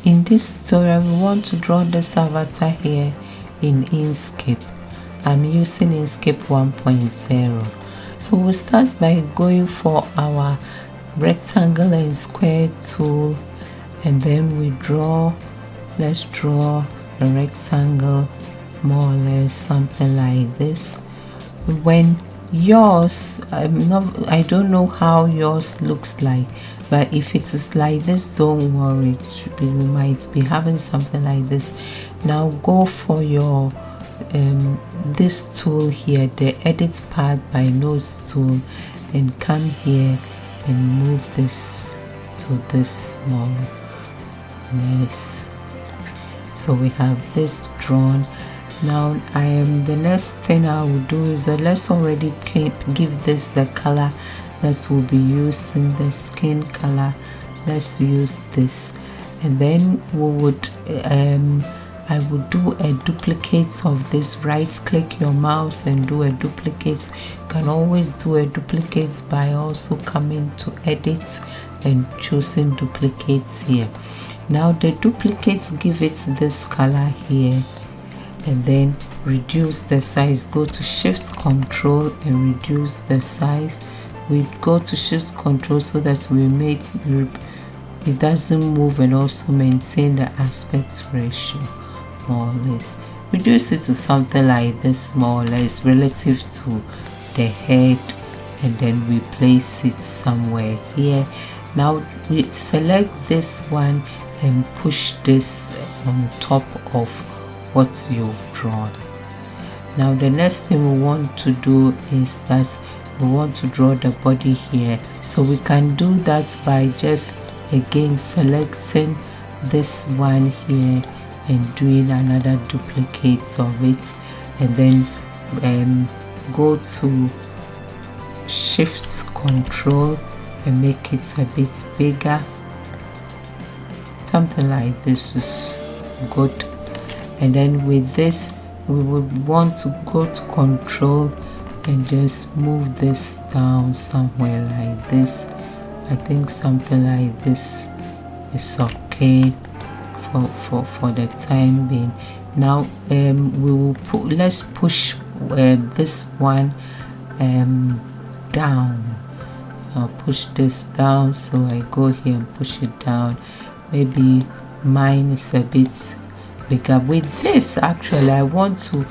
In this tutorial, we want to draw this avatar here in Inkscape. I'm using Inkscape 1.0. So we'll start by going for our rectangle and square tool, and then we draw. Let's draw a rectangle, more or less something like this. When yours, I don't know how yours looks like, but if it is like this, don't worry, we might be having something like this. Now go for your this tool here, the edit path by notes tool, and come here and move this to this small. Yes, so we have this drawn. Now the next thing I will do is that let's already give this the color that will be using the skin color. Let's use this, and then we would I would do a duplicate of this. Right click your mouse and do a duplicate. You can always do a duplicate by also coming to edit and choosing duplicates here. Now the duplicates, give it this color here, and then reduce the size. Go to Shift Control and reduce the size. We go to Shift Control so that we make it doesn't move, and also maintain the aspect ratio more or less. Reduce it to something like this, more or less relative to the head, and then we place it somewhere here. Now we select this one and push this on top of what you've drawn. Now the next thing we want to do is that we want to draw the body here, so we can do that by just again selecting this one here and doing another duplicate of it, and then go to Shift Control and make it a bit bigger. Something like this is good. And then with this, we would want to go to Control and just move this down somewhere like this. I think something like this is okay for the time being. Now we will let's push this one down. I'll push this down, so I go here and push it down. Maybe mine is a bit bigger. With this, actually I want to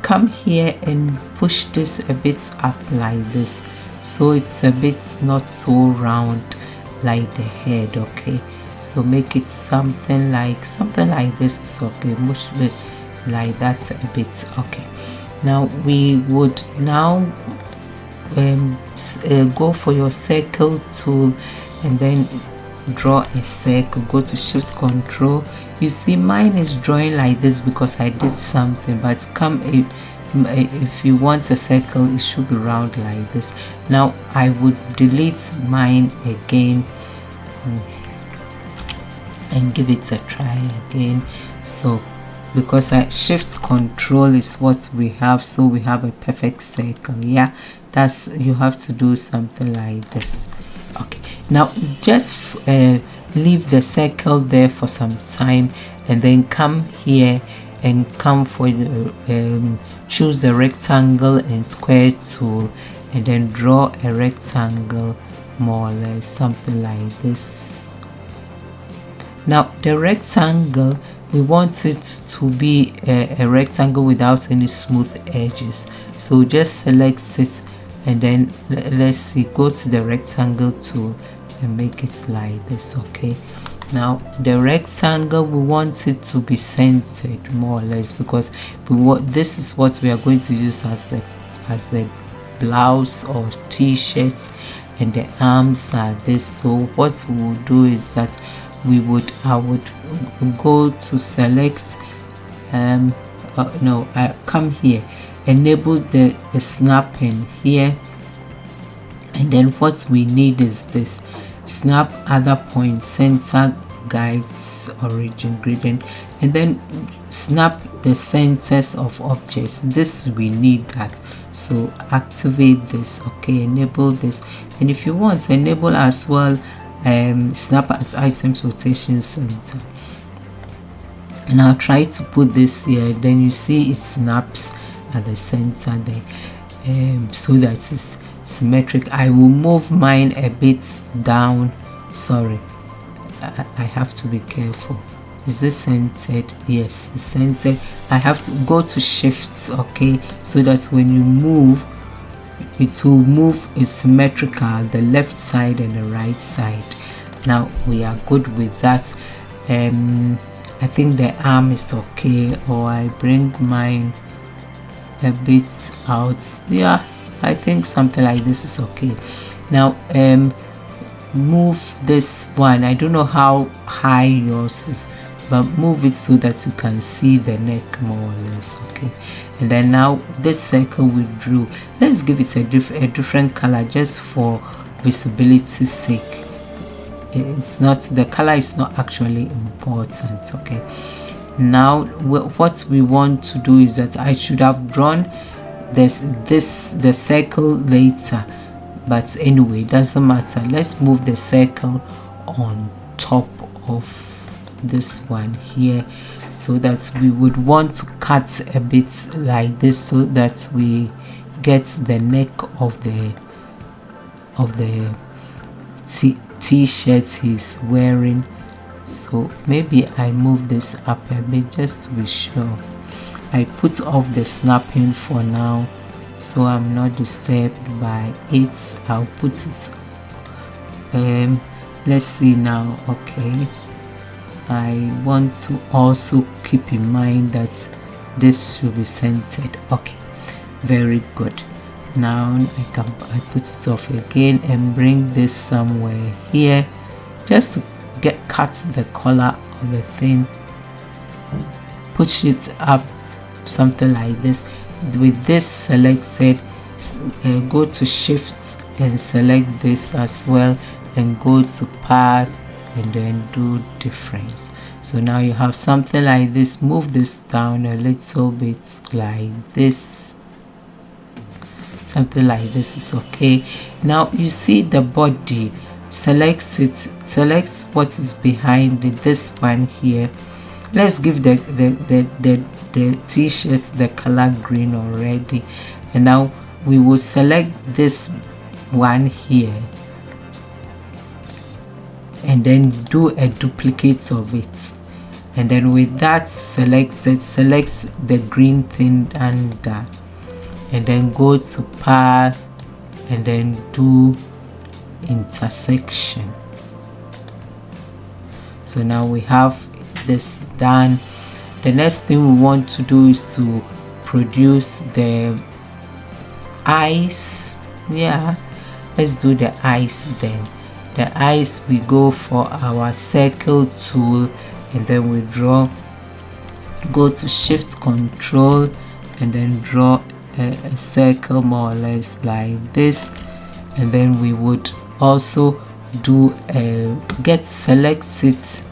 come here and push this a bit up like this, so it's a bit not so round like the head. Okay, so make it something like this is okay. Push it like that a bit. Okay, now we would go for your circle tool and then draw a circle. Go to Shift Control. You see mine is drawing like this because I did something, but if you want a circle, it should be round like this. Now I would delete mine again and give it a try again. So because Shift Control is what we have, so we have a perfect circle. Yeah, that's, you have to do something like this. Okay, now just leave the circle there for some time, and then come here and come for the choose the rectangle and square tool, and then draw a rectangle, more or less something like this. Now the rectangle, we want it to be a rectangle without any smooth edges, so just select it, and then let's see, go to the rectangle tool and make it like this. Okay, now the rectangle, we want it to be centered more or less, because this is what we are going to use as the blouse or t-shirts, and the arms are this. So what we will do is that I would go to select I come here, enable the snapping here, and then what we need is this: snap other point, center guides, origin gradient, and then snap the centers of objects. This we need that, so activate this. Okay, enable this, and if you want, enable as well snap at items rotation center. And I'll try to put this here, then you see it snaps at the center there, so that it's symmetric. I will move mine a bit down. Sorry, I have to be careful. Is this centered? Yes, it's centered. I have to go to shifts, okay, so that when you move, it will move symmetrical, the left side and the right side. Now we are good with that. I think the arm is okay, or I bring mine a bit out. Yeah, I think something like this is okay. Now move this one. I don't know how high yours is, but move it so that you can see the neck more or less, okay. And then now this circle we drew, let's give it a different color just for visibility's sake. It's not, the color is not actually important, okay. Now what we want to do is that I should have drawn the circle later, but anyway, it doesn't matter. Let's move the circle on top of this one here, so that we would want to cut a bit like this, so that we get the neck of the t-shirt he's wearing. So maybe I move this up a bit just to be sure. I put off the snapping for now, so I'm not disturbed by it. I'll put it let's see now. Okay, I want to also keep in mind that this should be centered. Okay, very good. Now I put it off again and bring this somewhere here, just to cut the color of the thing. Push it up, something like this. With this selected, go to shifts and select this as well, and go to path and then do difference. So now you have something like this. Move this down a little bit like this, something like this is okay. Now you see the body, select what is behind it, this one here. Let's give the t-shirts the color green already, and now we will select this one here and then do a duplicate of it, and then with that select the green thing under, and then go to path and then do intersection. So now we have this done. The next thing we want to do is to produce the eyes. Yeah, let's do the eyes then. The eyes, we go for our circle tool, and then we draw, go to shift control and then draw a circle more or less like this, and then we would also do select it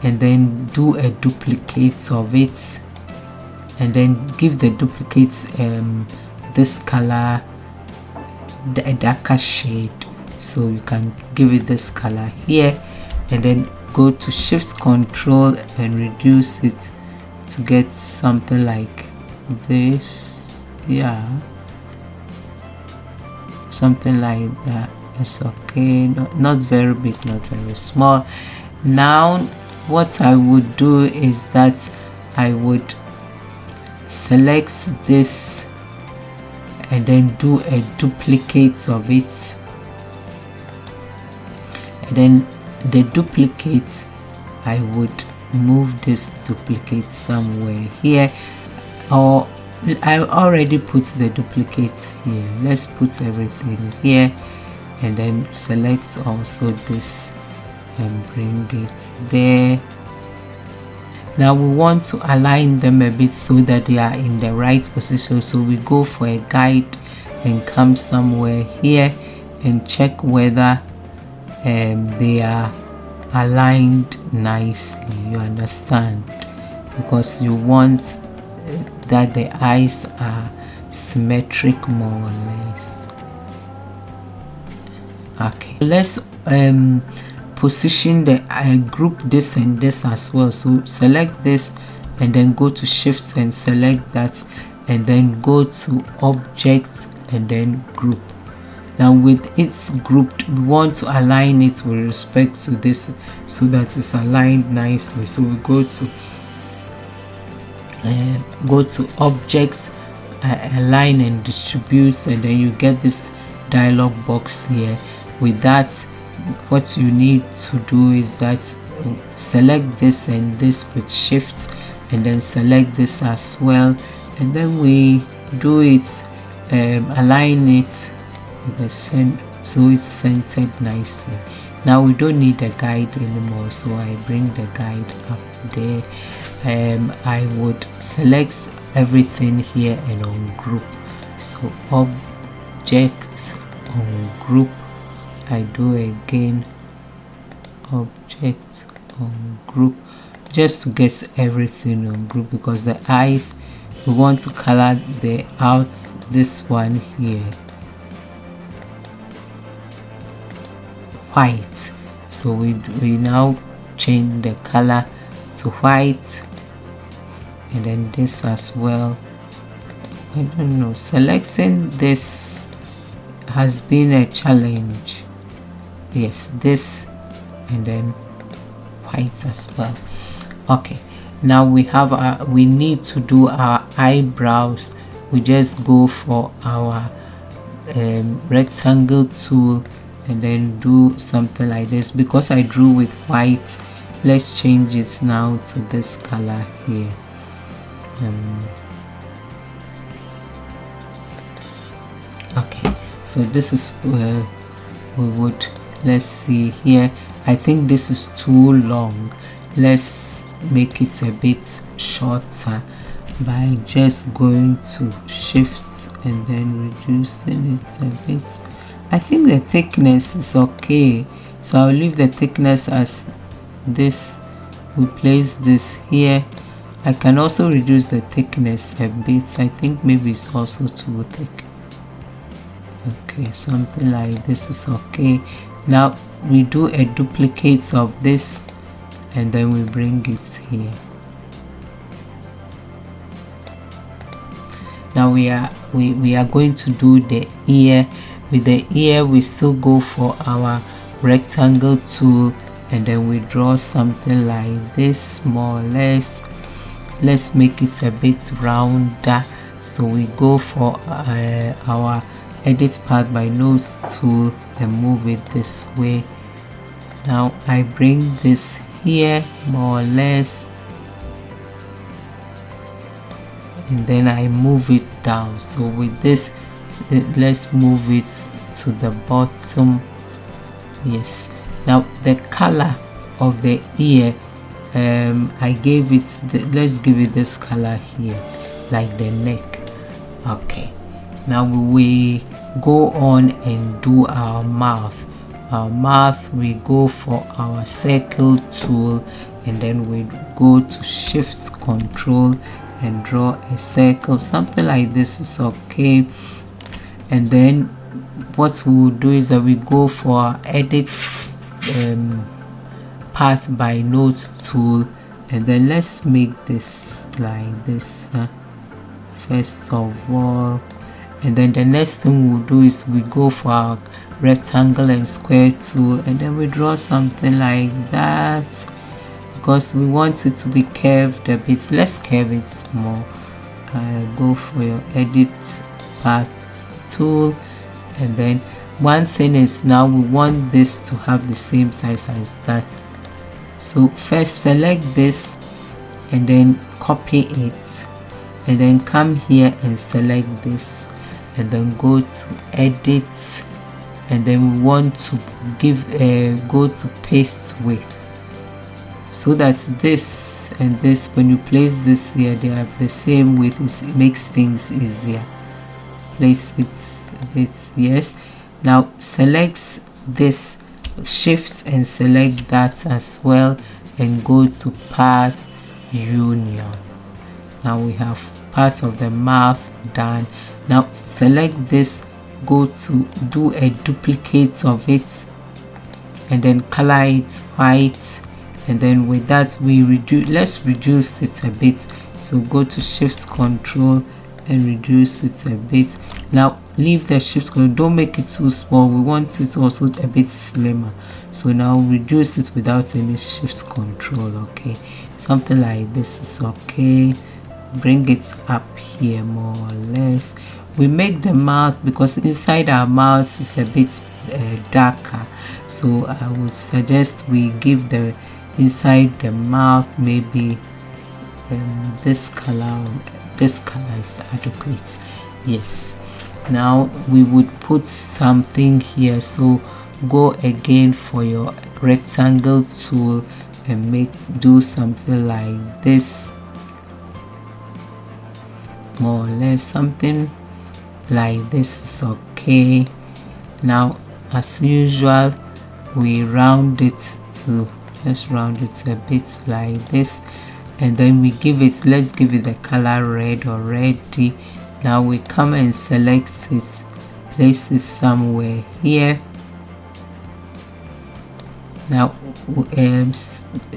and then do a duplicate of it, and then give the duplicates this color, a darker shade, so you can give it this color here, and then go to shift control and reduce it to get something like this. Yeah, something like that. It's okay, not very big, not very small. Now what I would do is that I would select this and then do a duplicate of it, and then the duplicate, I would move this duplicate somewhere here, or I already put the duplicate here. Let's put everything here, and then select also this and bring it there. Now we want to align them a bit so that they are in the right position, so we go for a guide and come somewhere here and check whether they are aligned nicely. You understand, because you want that the eyes are symmetric more or less. Okay, let's position the group this and this as well. So select this and then go to shift and select that, and then go to object and then group. Now with its grouped, we want to align it with respect to this so that it's aligned nicely. So we go to objects, align and distribute, and then you get this dialog box here. With that, what you need to do is that select this and this with shift, and then select this as well, and then we do it, align it with the same so it's centered nicely. Now we don't need a guide anymore, so I bring the guide up there. I would select everything here and ungroup. So objects, ungroup. I do again object ungroup, just to get everything ungroup, because the eyes, we want to color the outs, this one here white. So we now change the color to white, and then this as well. I don't know, selecting this has been a challenge. Yes, this and then white as well. Okay, now we have we need to do our eyebrows. We just go for our rectangle tool and then do something like this. Because I drew with white, let's change it now to this color here. Okay, so this is where we would, let's see here, I think this is too long. Let's make it a bit shorter by just going to shift and then reducing it a bit. I think the thickness is okay, so I'll leave the thickness as this. We place this here. I can also reduce the thickness a bit. I think maybe it's also too thick. Okay, something like this is okay. Now we do a duplicate of this and then we bring it here. Now we are going to do the ear. With the ear, we still go for our rectangle tool and then we draw something like this, more or less. Let's make it a bit rounder. So we go for our edit path by nodes tool and move it this way. Now I bring this here, more or less, and then I move it down. So with this, let's move it to the bottom. Yes, now the color of the ear, I gave it let's give it this color here, like the neck. Okay, now we go on and do our mouth. Our mouth, we go for our circle tool and then we go to shift control and draw a circle. Something like this is okay. And then what we will do is that we go for our edit path by nodes tool, and then let's make this like this first of all. And then the next thing we'll do is we go for our rectangle and square tool and then we draw something like that, because we want it to be curved a bit. Let's curve it more. Go for your edit path tool, and then one thing is, now we want this to have the same size as that. So first select this and then copy it, and then come here and select this and then go to edit, and then we want to give go to paste width, so that this and this, when you place this here, they have the same width. It makes things easier. Place it a bit. Yes, now select this, shift and select that as well, and go to path union. Now we have part of the mouth done. Now select this, go to do a duplicate of it and then color it white, and then with that let's reduce it a bit. So go to Shift Control and reduce it a bit. Now leave the Shift Control, don't make it too small, we want it also a bit slimmer. So now reduce it without any Shift Control. Okay, something like this is okay. Bring it up here more or less. We make the mouth, because inside our mouth is a bit darker, so I would suggest we give the inside the mouth maybe this color is adequate. Yes, now we would put something here, so go again for your rectangle tool and do something like this, more or less. Something like this is okay. Now as usual, we round it to just round it a bit like this, and then let's give it the color red already. Now we come and select it, place it somewhere here. Now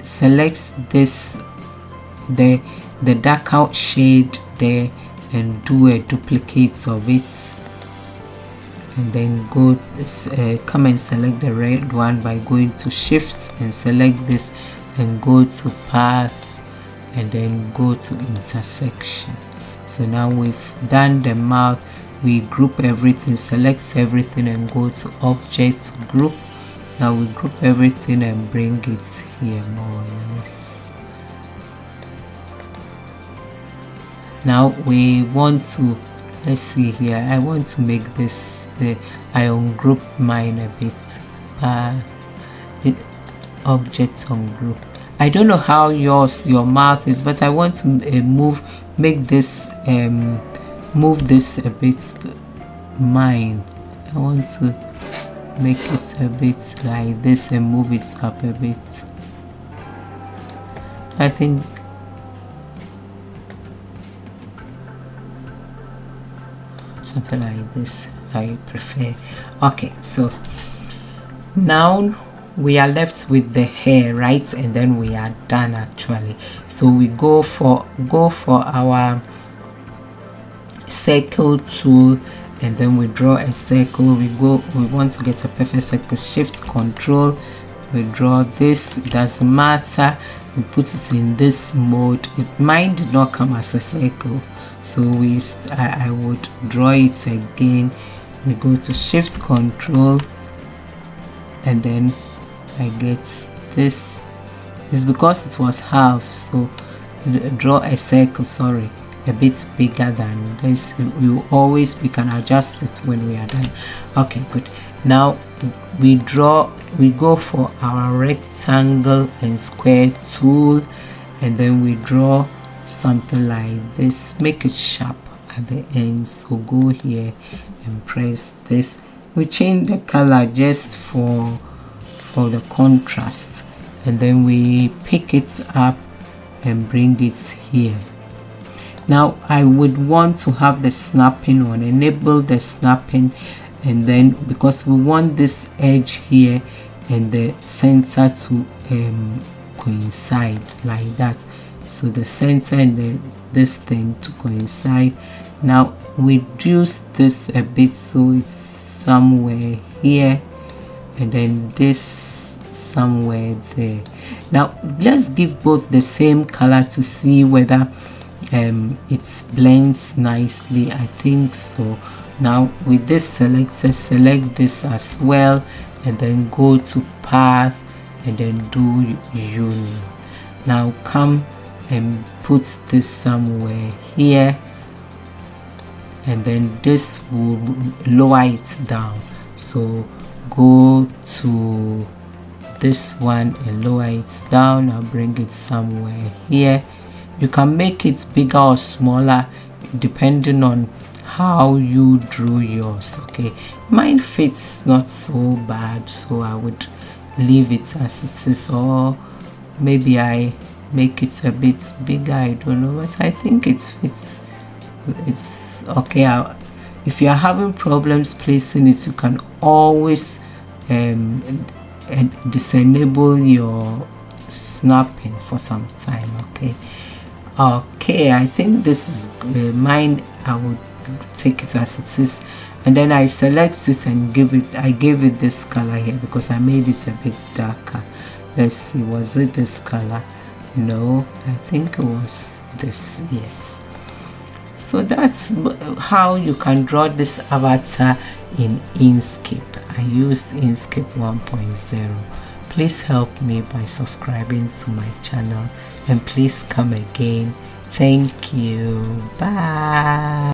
select this, the darker shade there, and do a duplicate of it, and then come and select the red one by going to Shift and select this, and go to Path, and then go to Intersection. So now we've done the mouth. We group everything, select everything, and go to Object, Group. Now we group everything and bring it here more or less. Now we want to, let's see here, I want to make this, I ungroup mine a bit. Object ungroup. I don't know how your mouth is, but I want to move this a bit. Mine, I want to make it a bit like this and move it up a bit. I think something like this I prefer. Okay, so now we are left with the hair, right? And then we are done actually. So we go for our circle tool, and then we draw a circle. We want to get a perfect circle. Shift Control, we draw this. It doesn't matter, we put it in this mode. Mine did not come as a circle, so I would draw it again. We go to Shift Control, and then I get this. It's because it was half, so draw a circle, sorry, a bit bigger than this. We can adjust it when we are done. Okay, good. Now we go for our rectangle and square tool, and then we draw something like this. Make it sharp at the end, so go here and press this. We change the color just for the contrast, and then we pick it up and bring it here. Now I would want to have the snapping on, enable the snapping, and then because we want this edge here and the center to coincide like that, so the center and this thing to coincide. Now reduce this a bit so it's somewhere here, and then this somewhere there. Now let's give both the same color to see whether it blends nicely. I think so. Now with this selector, select this as well, and then go to Path, and then do Union. Now come and put this somewhere here, and then this will lower it down. So go to this one and lower it down. I'll bring it somewhere here. You can make it bigger or smaller depending on how you drew yours. Okay, mine fits not so bad, so I would leave it as it is, or maybe I make it a bit bigger, I don't know, but I think it fits. It's okay. If you are having problems placing it, you can always disable your snapping for some time. Okay, I think this is mine. I will take it as it is, and then I select it and gave it this color here because I made it a bit darker. Let's see, was it this color? No, I think it was this. Yes. So that's how you can draw this avatar in Inkscape. I used Inkscape 1.0. Please help me by subscribing to my channel, and please come again. Thank you. Bye.